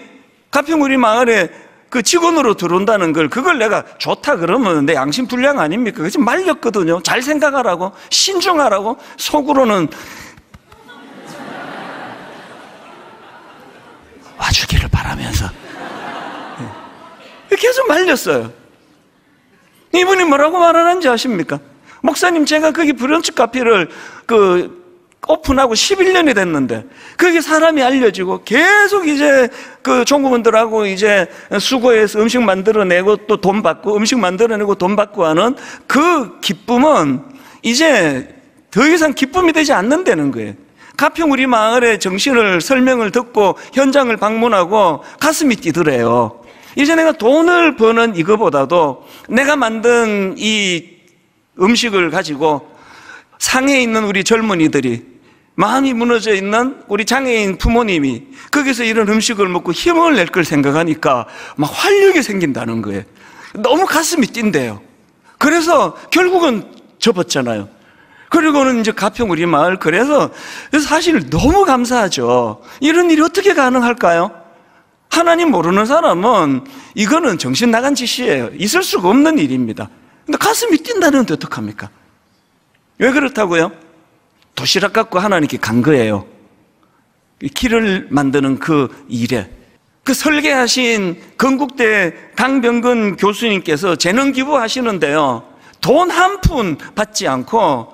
가평 우리 마을에 그 직원으로 들어온다는 그걸 내가 좋다 그러면 내 양심 불량 아닙니까? 그래서 말렸거든요. 잘 생각하라고, 신중하라고. 속으로는 와주기를 바라면서 계속 말렸어요. 이분이 뭐라고 말하는지 아십니까? 목사님, 제가 거기 브런치 카페를 오픈하고 11년이 됐는데 그게 사람이 알려지고 계속 이제 그 종업원들하고 이제 수고해서 음식 만들어내고 또 돈 받고 음식 만들어내고 돈 받고 하는 그 기쁨은 이제 더 이상 기쁨이 되지 않는다는 거예요. 가평 우리 마을의 정신을 설명을 듣고 현장을 방문하고 가슴이 뛰더래요. 이제 내가 돈을 버는 이거보다도 내가 만든 이 음식을 가지고 상해에 있는 우리 젊은이들이, 마음이 무너져 있는 우리 장애인 부모님이 거기서 이런 음식을 먹고 힘을 낼 걸 생각하니까 막 활력이 생긴다는 거예요. 너무 가슴이 뛴대요. 그래서 결국은 접었잖아요. 그리고는 이제 가평 우리 마을, 그래서 사실 너무 감사하죠. 이런 일이 어떻게 가능할까요? 하나님 모르는 사람은 이거는 정신 나간 짓이에요. 있을 수가 없는 일입니다. 근데 가슴이 뛴다는데 어떡합니까? 왜 그렇다고요? 도시락 갖고 하나님께 간 거예요. 길을 만드는 그 일에. 그 설계하신 건국대 강병근 교수님께서 재능 기부하시는데요, 돈 한 푼 받지 않고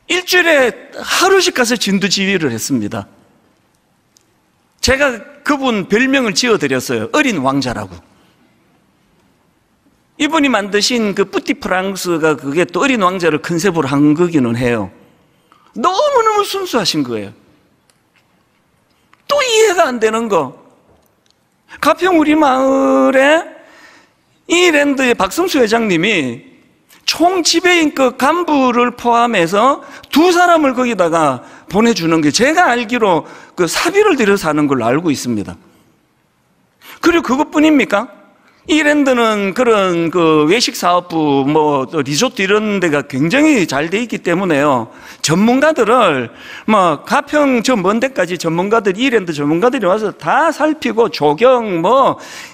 일주일에 하루씩 가서 진두지휘를 했습니다. 제가 그분 별명을 지어드렸어요. 어린 왕자라고. 이분이 만드신 그 뿌띠 프랑스가 그게 또 어린 왕자를 컨셉으로 한 거기는 해요. 너무너무 순수하신 거예요. 또 이해가 안 되는 거, 가평 우리 마을에 이 랜드의 박성수 회장님이 총 지배인급 간부를 포함해서 2사람을 거기다가 보내주는 게 제가 알기로 그 사비를 들여서 하는 걸로 알고 있습니다. 그리고 그것뿐입니까? 이 랜드는 그런 그 외식 사업부, 뭐 리조트 이런 데가 굉장히 잘 돼 있기 때문에요, 전문가들을 가평 저 먼 데까지 전문가들, 이 랜드 전문가들이 와서 다 살피고 조경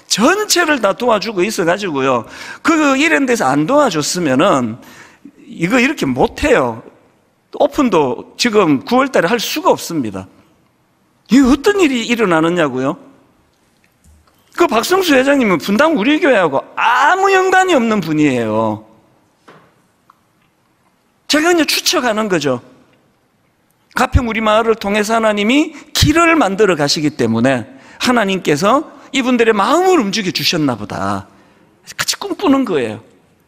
전체를 다 도와주고 있어가지고요, 이 랜드에서 안 도와줬으면은 이거 이렇게 못해요. 오픈도 지금 9월 달에 할 수가 없습니다. 이게 어떤 일이 일어나느냐고요? 그 박성수 회장님은 분당 우리 교회하고 아무 연관이 없는 분이에요. 제가 그냥 추측하는 거죠. 가평 우리 마을을 통해서 하나님이 길을 만들어 가시기 때문에 하나님께서 이분들의 마음을 움직여 주셨나 보다. 같이 꿈꾸는 거예요.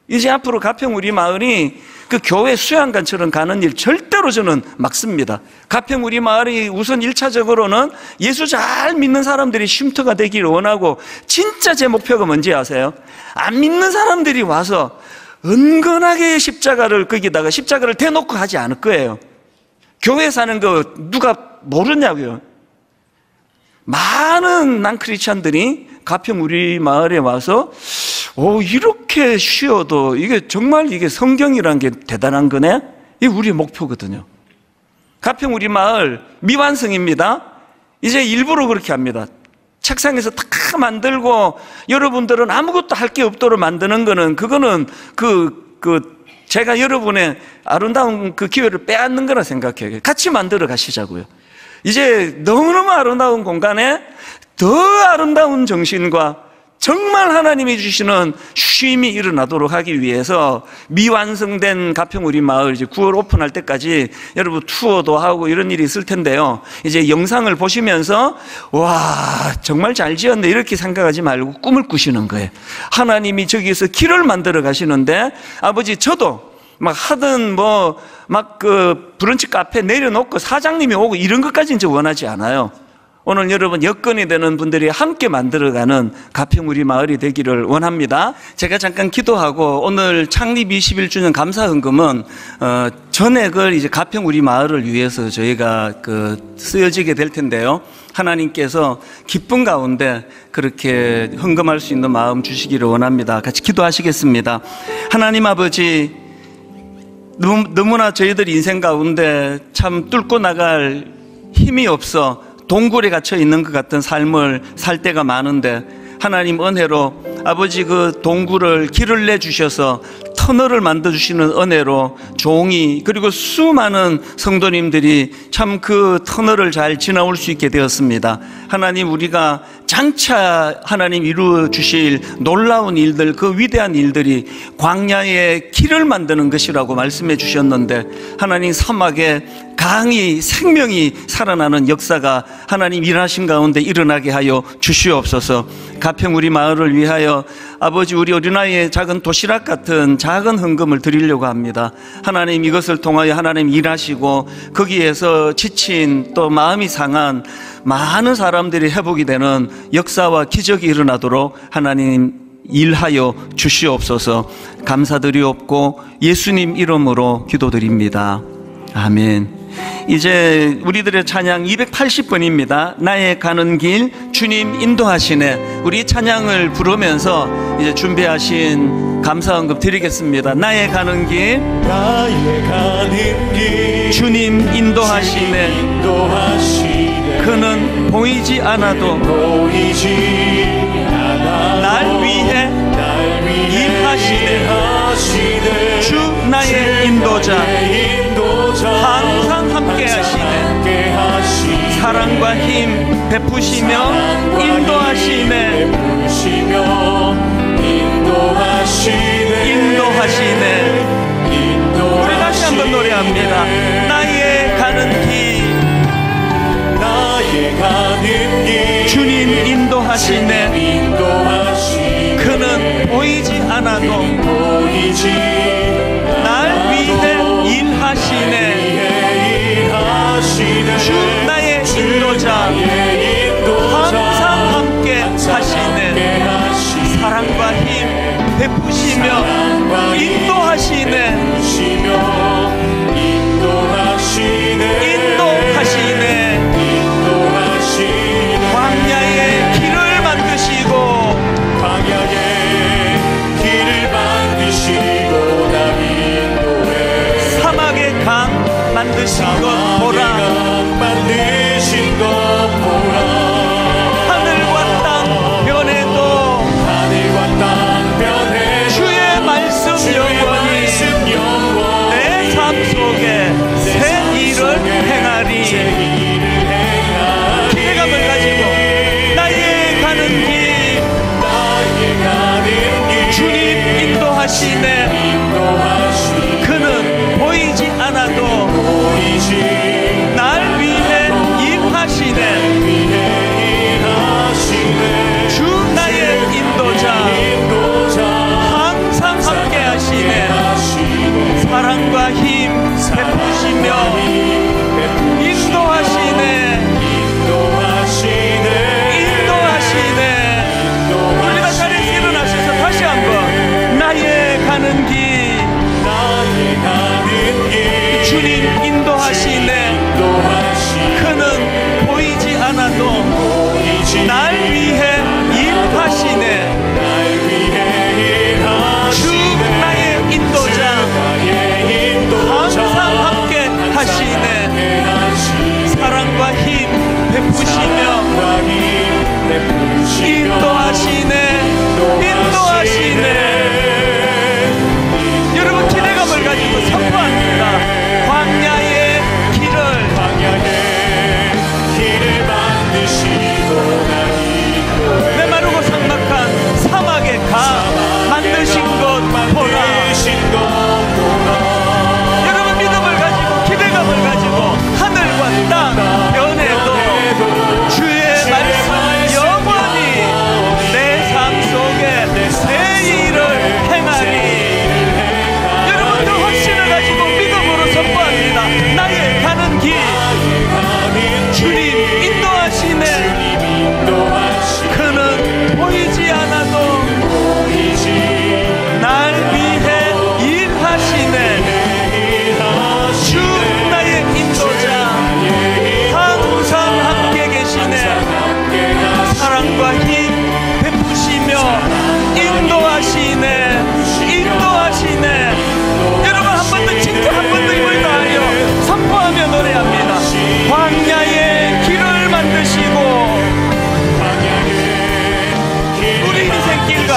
이제 앞으로 가평 우리 마을이 그 교회 수양관처럼 가는 일 절대로 저는 막습니다. 가평 우리 마을이 우선 1차적으로는 예수 잘 믿는 사람들이 쉼터가 되기를 원하고, 진짜 제 목표가 뭔지 아세요? 안 믿는 사람들이 와서 은근하게 십자가를 거기다가 십자가를 대놓고 하지 않을 거예요. 교회 사는 거 누가 모르냐고요. 많은 난크리스찬들이 가평 우리 마을에 와서 이렇게 쉬어도 이게 정말 이게 성경이라는 게 대단한 거네? 이게 우리의 목표거든요. 가평 우리 마을 미완성입니다. 이제 일부러 그렇게 합니다. 책상에서 다 만들고 여러분들은 아무것도 할 게 없도록 만드는 거는, 그거는 제가 여러분의 아름다운 그 기회를 빼앗는 거라 생각해요. 같이 만들어 가시자고요. 이제 너무너무 아름다운 공간에 더 아름다운 정신과 정말 하나님이 주시는 쉼이 일어나도록 하기 위해서 미완성된 가평 우리 마을 이제 9월 오픈할 때까지 여러분 투어도 하고 이런 일이 있을 텐데요. 이제 영상을 보시면서 와, 정말 잘 지었네 이렇게 생각하지 말고 꿈을 꾸시는 거예요. 하나님이 저기서 길을 만들어 가시는데 아버지 저도 막 하든 뭐 막 그 브런치 카페 내려놓고 사장님이 오고 이런 것까지는 저 원하지 않아요. 오늘 여러분 여건이 되는 분들이 함께 만들어가는 가평 우리 마을이 되기를 원합니다. 제가 잠깐 기도하고 오늘 창립 21주년 감사헌금은 전액을 이제 가평 우리 마을을 위해서 저희가 쓰여지게 될 텐데요. 하나님께서 기쁜 가운데 그렇게 헌금할 수 있는 마음 주시기를 원합니다. 같이 기도하시겠습니다. 하나님 아버지, 너무나 저희들 인생 가운데 참 뚫고 나갈 힘이 없어 동굴에 갇혀 있는 것 같은 삶을 살 때가 많은데 하나님 은혜로 아버지 그 동굴을 길을 내주셔서 터널을 만들어주시는 은혜로 종이 그리고 수많은 성도님들이 참 그 터널을 잘 지나올 수 있게 되었습니다. 하나님, 우리가 장차 하나님 이루어 주실 놀라운 일들, 그 위대한 일들이 광야의 길을 만드는 것이라고 말씀해 주셨는데 하나님, 사막에 강이 생명이 살아나는 역사가 하나님 일하신 가운데 일어나게 하여 주시옵소서. 가평 우리 마을을 위하여 아버지, 우리 어린아이의 작은 도시락 같은 작은 헌금을 드리려고 합니다. 하나님, 이것을 통하여 하나님 일하시고 거기에서 지친 또 마음이 상한 많은 사람들이 회복이 되는 역사와 기적이 일어나도록 하나님 일하여 주시옵소서. 감사드리옵고 예수님 이름으로 기도드립니다. 아멘. 이제 우리들의 찬양 280번입니다. 나의 가는 길 주님 인도하시네. 우리 찬양을 부르면서 이제 준비하신 감사헌금 드리겠습니다. 나의 가는 길 주님 인도하시네. 그는 보이지 않아도 날 위해 일하시네. 주 나의 인도자 항상 함께 하시네. 사랑과 힘 베푸시며 인도하시네. 우리 다시 한번 노래합니다. 나의 가는 길 주님 인도하시네. 그는 보이지 않아도 날 위해 일하시네. 주 나의 인도자 항상 함께 하시네. 사랑과 힘 베푸시며 인도하시네. 광야의 길을 만드시고 사막의 강 만드신 것 보라. 하늘과 땅 변해도 주의 말씀 영원히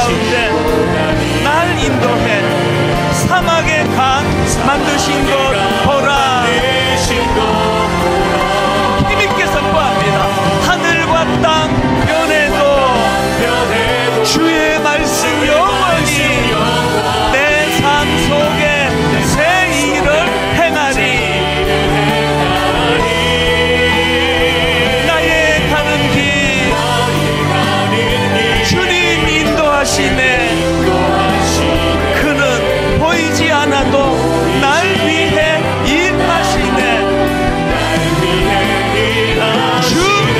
가운데 날 인도해 사막의 강 만드신 것 보라. 힘있게 선포합니다. 하늘과 땅 변해도 주의 말씀 영원히 내 삶 속에 새 일을 행하리. 나의 가는 길 주님 인도하시네. 그는 보이지 않아도 날 위해 일하시네. 주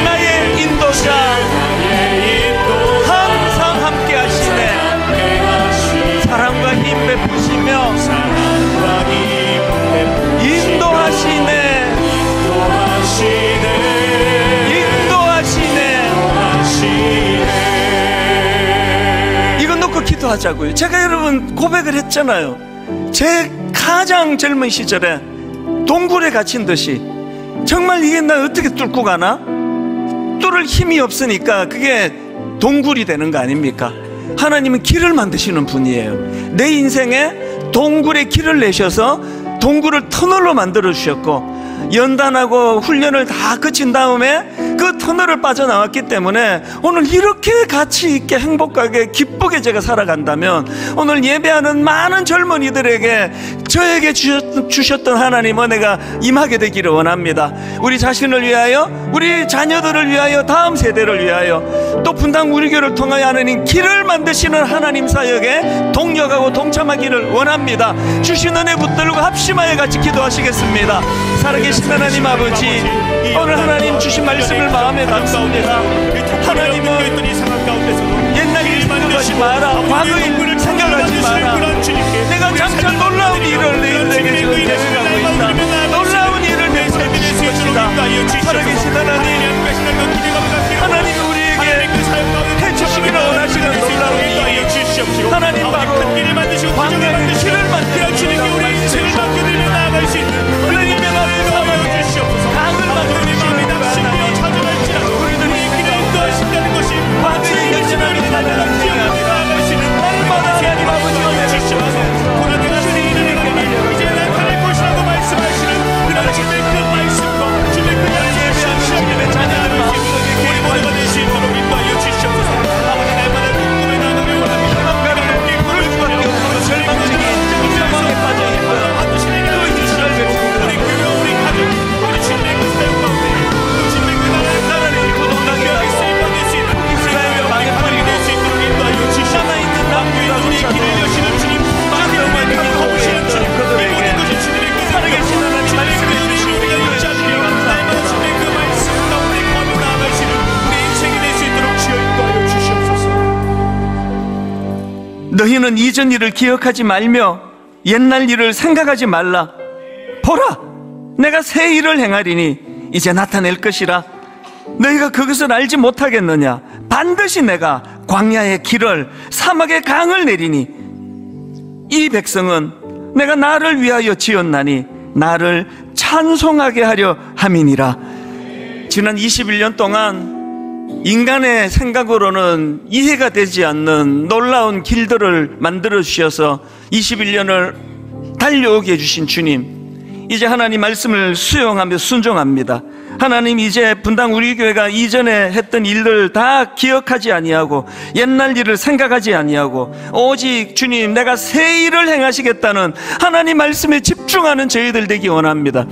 나의 인도자 항상 함께 하시네. 사랑과 힘 베푸시며 인도하시네. 이거 놓고 기도하자고요. 제가 여러분 고백을 했잖아요. 제 가장 젊은 시절에 동굴에 갇힌 듯이 정말 이게 나 어떻게 뚫고 가나? 뚫을 힘이 없으니까 그게 동굴이 되는 거 아닙니까? 하나님은 길을 만드시는 분이에요. 내 인생에 동굴에 길을 내셔서 동굴을 터널로 만들어 주셨고, 연단하고 훈련을 다 거친 다음에 그 터널을 빠져나왔기 때문에 오늘 이렇게 가치 있게 행복하게 기쁘게 제가 살아간다면, 오늘 예배하는 많은 젊은이들에게 저에게 주셨던 하나님 은혜가 임하게 되기를 원합니다. 우리 자신을 위하여, 우리 자녀들을 위하여, 다음 세대를 위하여, 또 분당 우리 교회를 통하여 하나님 길을 만드시는 하나님 사역에 동력하고 동참하기를 원합니다. 주신 은혜 붙들고 합심하여 같이 기도하시겠습니다. 살아계신 하나님 아버지, 오늘 하나님 주신 말씀을 마음에 담습니다. 하나님은 옛날 일 생각하지 마라, 과거 일 생각하지 마라. 내가 장차 놀라운 일을 너희들에게 지금 계획하고 있다. 놀라운 일을 내게 주실 것이다. 살아계신 하나님, 하나님이 우리에게 해주시기를 원하시는 놀라운 일, 하나님 바로 광야의 길을 만들어주는 우리 인생을 맡겨드리며 나아갈 수 있는 하나님의 나라의 사명을 강을 만들어주시는 우리들이 길을 인도하신다는 것이 광야의 여전함이 나아갈 수 있는 날마다 하나님 아버지 은혜 주시옵소서. 이제 나타날 것이라고 말씀하시는 그런 주님의 그 말씀과 주님의 그 약속하신 주님의 자녀들 마음속에 우리 모두가 될 수 있도록 인도하여 주시옵소서. 아버지, 날마다 꿈에 나누며 원합니다. 그럴 수밖에 없는 절망적인 상황에 빠져있고 또 이주시를 베푸고 우리 교회, 우리 가족, 우리 주님의 그 사역 가운데 또 주님의 그 나라를 구동하게 하고 이스라엘의 망해버리고 될 수 있도록 인도하여 주시옵소서. 남아있는 남교인 우리 길을 여시는 주님, 주님의 말씀을 거부시는 주님, 이 모든 것이 주님의 그 살아계신 하나님 말씀을 주시니 우리가 잊지 않으며 날마다 주님의 그 말씀 가운데 거듭 나아가시는 우리 인생이 될 수 있도록 주여 인도하여 주시옵소서. 너희는 이전 일을 기억하지 말며 옛날 일을 생각하지 말라. 보라, 내가 새 일을 행하리니 이제 나타낼 것이라. 너희가 그것을 알지 못하겠느냐? 반드시 내가 광야의 길을, 사막의 강을 내리니 이 백성은 내가 나를 위하여 지었나니 나를 찬송하게 하려 함이니라. 지난 21년 동안 인간의 생각으로는 이해가 되지 않는 놀라운 길들을 만들어 주셔서 21년을 달려오게 해주신 주님, 이제 하나님 말씀을 수용하며 순종합니다. 하나님, 이제 분당 우리 교회가 이전에 했던 일들 다 기억하지 아니하고 옛날 일을 생각하지 아니하고 오직 주님, 내가 새 일을 행하시겠다는 하나님 말씀에 집중하는 저희들 되기 원합니다.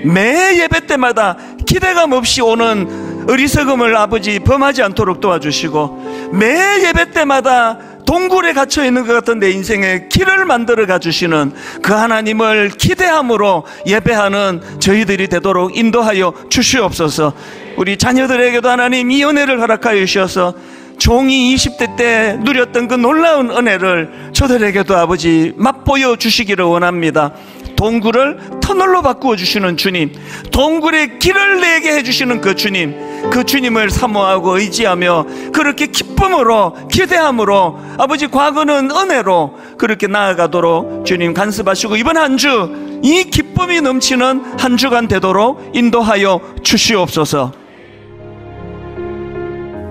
매 예배 때마다 기대감 없이 오는 어리석음을 아버지 범하지 않도록 도와주시고, 매 예배 때마다 동굴에 갇혀있는 것 같은 내 인생에 길을 만들어 가주시는 그 하나님을 기대함으로 예배하는 저희들이 되도록 인도하여 주시옵소서. 우리 자녀들에게도 하나님 이 은혜를 허락하여 주셔서 종이 20대 때 누렸던 그 놀라운 은혜를 저들에게도 아버지 맛보여 주시기를 원합니다. 동굴을 터널로 바꾸어 주시는 주님, 동굴에 길을 내게 해주시는 그 주님, 그 주님을 사모하고 의지하며 그렇게 기쁨으로 기대함으로 아버지 과거는 은혜로 그렇게 나아가도록 주님 간섭하시고, 이번 한 주 이 기쁨이 넘치는 한 주간 되도록 인도하여 주시옵소서.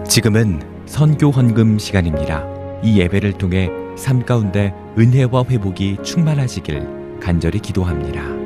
지금은 선교 헌금 시간입니다. 이 예배를 통해 삶 가운데 은혜와 회복이 충만하시길 간절히 기도합니다.